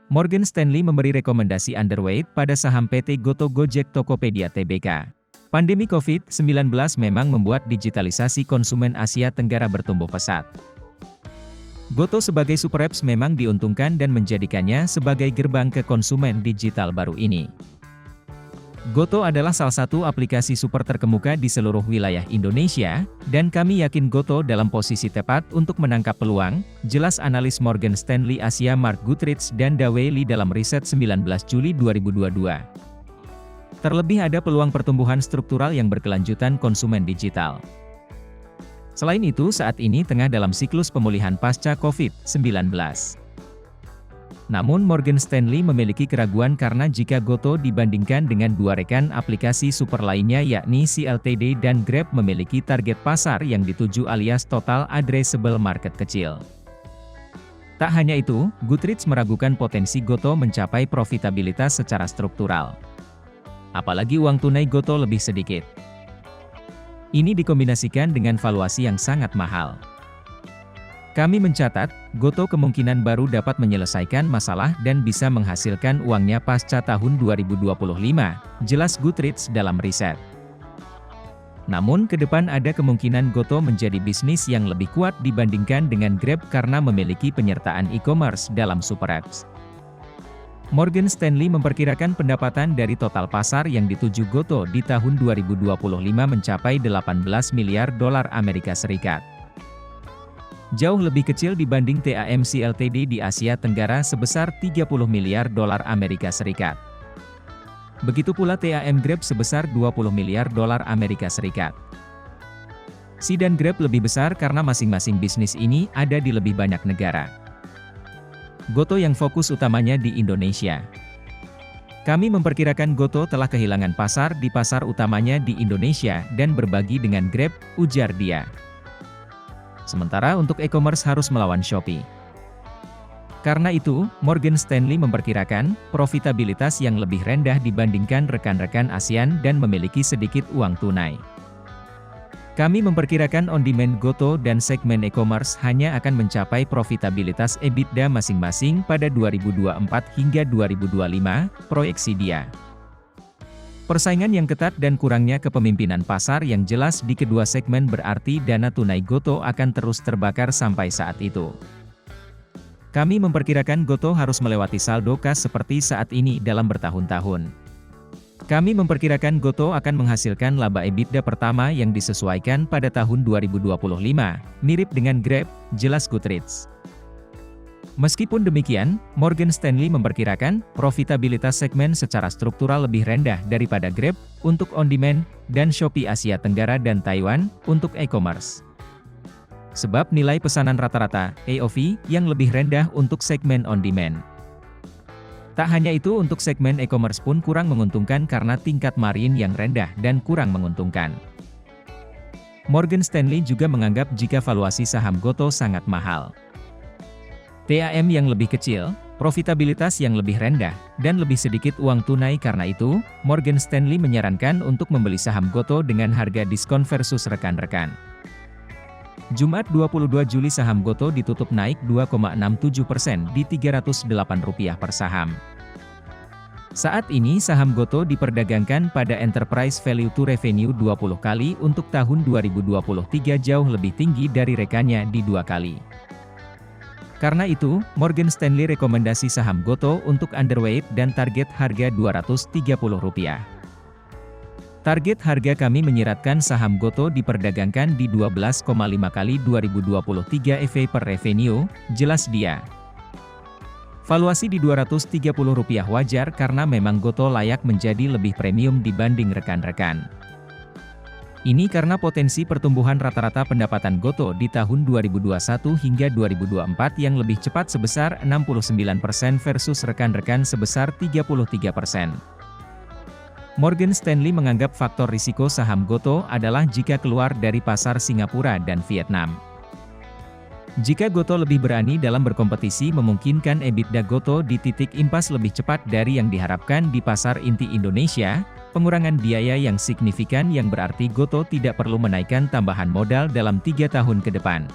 Morgan Stanley memberi rekomendasi underweight pada saham PT Goto Gojek Tokopedia Tbk. Pandemi COVID-19 memang membuat digitalisasi konsumen Asia Tenggara bertumbuh pesat. Goto sebagai super apps memang diuntungkan dan menjadikannya sebagai gerbang ke konsumen digital baru ini. Goto adalah salah satu aplikasi super terkemuka di seluruh wilayah Indonesia, dan kami yakin Goto dalam posisi tepat untuk menangkap peluang, jelas analis Morgan Stanley Asia Mark Goodrich dan Dawei dalam riset 19 Juli 2022. Terlebih ada peluang pertumbuhan struktural yang berkelanjutan konsumen digital. Selain itu saat ini tengah dalam siklus pemulihan pasca COVID-19. Namun Morgan Stanley memiliki keraguan karena jika Goto dibandingkan dengan dua rekan aplikasi super lainnya yakni CLTD dan Grab memiliki target pasar yang dituju alias total addressable market kecil. Tak hanya itu, Goodrich meragukan potensi Goto mencapai profitabilitas secara struktural. Apalagi uang tunai Goto lebih sedikit. Ini dikombinasikan dengan valuasi yang sangat mahal. Kami mencatat, Goto kemungkinan baru dapat menyelesaikan masalah dan bisa menghasilkan uangnya pasca tahun 2025, jelas Goodrich dalam riset. Namun ke depan ada kemungkinan Goto menjadi bisnis yang lebih kuat dibandingkan dengan Grab karena memiliki penyertaan e-commerce dalam super apps. Morgan Stanley memperkirakan pendapatan dari total pasar yang dituju Goto di tahun 2025 mencapai 18 miliar dolar Amerika Serikat. Jauh lebih kecil dibanding TAMC Ltd di Asia Tenggara sebesar 30 miliar dolar Amerika Serikat. Begitu pula TAM Grab sebesar 20 miliar dolar Amerika Serikat. Sea dan Grab lebih besar karena masing-masing bisnis ini ada di lebih banyak negara. Goto yang fokus utamanya di Indonesia. Kami memperkirakan Goto telah kehilangan pasar di pasar utamanya di Indonesia dan berbagi dengan Grab, ujar dia. Sementara untuk e-commerce harus melawan Shopee. Karena itu, Morgan Stanley memperkirakan profitabilitas yang lebih rendah dibandingkan rekan-rekan ASEAN dan memiliki sedikit uang tunai. Kami memperkirakan on-demand Goto dan segmen e-commerce hanya akan mencapai profitabilitas EBITDA masing-masing pada 2024 hingga 2025, proyeksi dia. Persaingan yang ketat dan kurangnya kepemimpinan pasar yang jelas di kedua segmen berarti dana tunai Goto akan terus terbakar sampai saat itu. Kami memperkirakan Goto harus melewati saldo kas seperti saat ini dalam bertahun-tahun. Kami memperkirakan Goto akan menghasilkan laba EBITDA pertama yang disesuaikan pada tahun 2025, mirip dengan Grab, jelas Goodrich. Meskipun demikian, Morgan Stanley memperkirakan profitabilitas segmen secara struktural lebih rendah daripada Grab untuk on-demand dan Shopee Asia Tenggara dan Taiwan untuk e-commerce. Sebab nilai pesanan rata-rata (AOV) yang lebih rendah untuk segmen on-demand. Tak hanya itu untuk segmen e-commerce pun kurang menguntungkan karena tingkat margin yang rendah dan kurang menguntungkan. Morgan Stanley juga menganggap jika valuasi saham Goto sangat mahal. TAM yang lebih kecil, profitabilitas yang lebih rendah, dan lebih sedikit uang tunai karena itu, Morgan Stanley menyarankan untuk membeli saham Goto dengan harga diskon versus rekan-rekan. Jumat 22 Juli saham Goto ditutup naik 2,67% di Rp308 per saham. Saat ini saham Goto diperdagangkan pada enterprise value to revenue 20 kali untuk tahun 2023 jauh lebih tinggi dari rekannya di 2 kali. Karena itu, Morgan Stanley rekomendasi saham Goto untuk underweight dan target harga Rp230. Target harga kami menyiratkan saham Goto diperdagangkan di 12,5 kali 2023 EV per revenue, jelas dia. Valuasi di Rp230 wajar karena memang Goto layak menjadi lebih premium dibanding rekan-rekan. Ini karena potensi pertumbuhan rata-rata pendapatan Goto di tahun 2021 hingga 2024 yang lebih cepat sebesar 69% versus rekan-rekan sebesar 33%. Morgan Stanley menganggap faktor risiko saham Goto adalah jika keluar dari pasar Singapura dan Vietnam. Jika Goto lebih berani dalam berkompetisi memungkinkan EBITDA Goto di titik impas lebih cepat dari yang diharapkan di pasar inti Indonesia, pengurangan biaya yang signifikan yang berarti Goto tidak perlu menaikkan tambahan modal dalam 3 tahun ke depan.